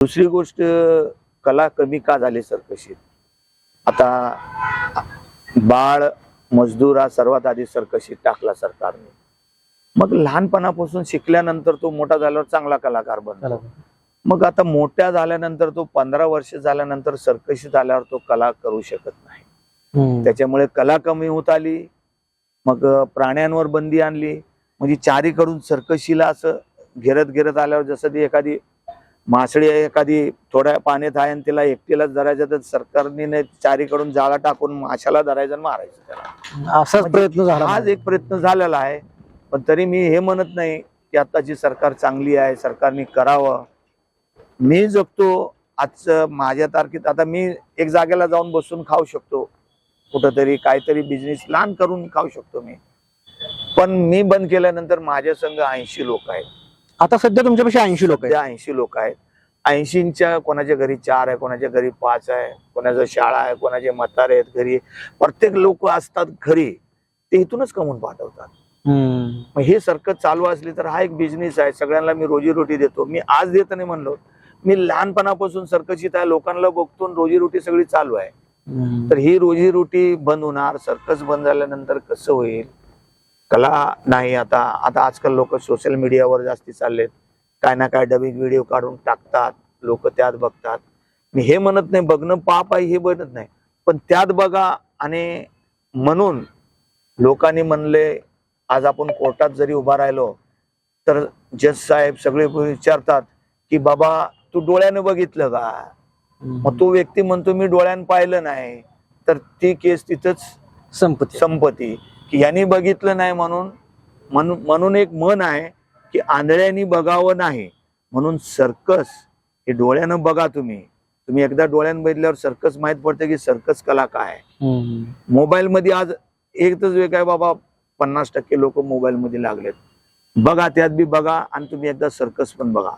दुसरी गोष्ट, कला कमी का झाली सर्कशीत? आता बाळ मजदूर हा सर्वात आधी सर्कशीत टाकला सरकारने. मग लहानपणापासून शिकल्यानंतर तो मोठा झाल्यावर चांगला कलाकार बनतो. मग आता मोठ्या झाल्यानंतर तो 15 वर्ष झाल्यानंतर सर्कशीत आल्यावर तो कला करू शकत नाही. त्याच्यामुळे कला कमी होत आली. मग प्राण्यांवर बंदी आणली. म्हणजे चारीकडून सर्कशीला असं घेरत घेरत आल्यावर जसं ती एखादी मासळी आहे, एखादी थोड्या पाण्यात आहे आणि तिला एकटीलाच धरायचं, तर सरकारने चारीकडून जाळा टाकून माशाला धरायचं आणि मारायचं त्याला. असाच प्रयत्न झाला. आज एक प्रयत्न झालेला आहे. पण तरी मी हे म्हणत नाही की आताची सरकार चांगली आहे, सरकारने करावं. मी जगतो आजचं माझ्या तारखेत. आता मी एक जागेला जाऊन बसून खाऊ शकतो, कुठंतरी काहीतरी बिझनेस लहान करून खाऊ शकतो मी. पण मी बंद केल्यानंतर माझ्या संघ 80 लोक आहेत. आता सध्या तुमच्यापाशी 80 लोक आहेत. 80 लोक आहेत. 80च्या कोणाच्या घरी 4 आहे, कोणाच्या घरी 5 आहे, कोणाचं शाळा आहे, कोणाचे म्हातारे आहेत घरी. प्रत्येक लोक असतात घरी, ते इथूनच कमवून पाठवतात. मग हे सर्कस चालू असली तर हा एक बिझनेस आहे. सगळ्यांना मी रोजीरोटी देतो. मी आज देत नाही म्हणलो, मी लहानपणापासून सर्कशीत आहे, लोकांना बघतो रोजीरोटी सगळी चालू आहे. तर ही रोजीरोटी बंद होणार. सर्कस बंद झाल्यानंतर कसं होईल? कला नाही. आता आजकाल लोक सोशल मीडियावर जास्ती चाललेत. काय ना काय डबिंग व्हिडिओ काढून टाकतात, लोक त्यात बघतात. मी हे म्हणत नाही बघणं पाप आहे, हे म्हणत नाही, पण त्यात बघा. आणि म्हणून लोकांनी म्हणले, आज आपण कोर्टात जरी उभा राहिलो तर जज साहेब सगळे विचारतात की बाबा तू डोळ्याने बघितलं का? मग तो व्यक्ती म्हणतो मी डोळ्याने पाहिलं नाही, तर ती केस तिथंच संपत्ती. की यांनी बघितलं नाही म्हणून एक म्हण आहे की आंधळ्यांनी बघावं नाही. म्हणून सर्कस हे डोळ्यानं बघा. तुम्ही एकदा डोळ्यानं बघितल्यावर सर्कस माहित पडते की सर्कस कला काय आहे. मोबाईल मध्ये आज एकच वेग आहे बाबा, 50% लोक मोबाईल मध्ये लागलेत. बघा, त्यात बी बघा आणि तुम्ही एकदा सर्कस पण बघा.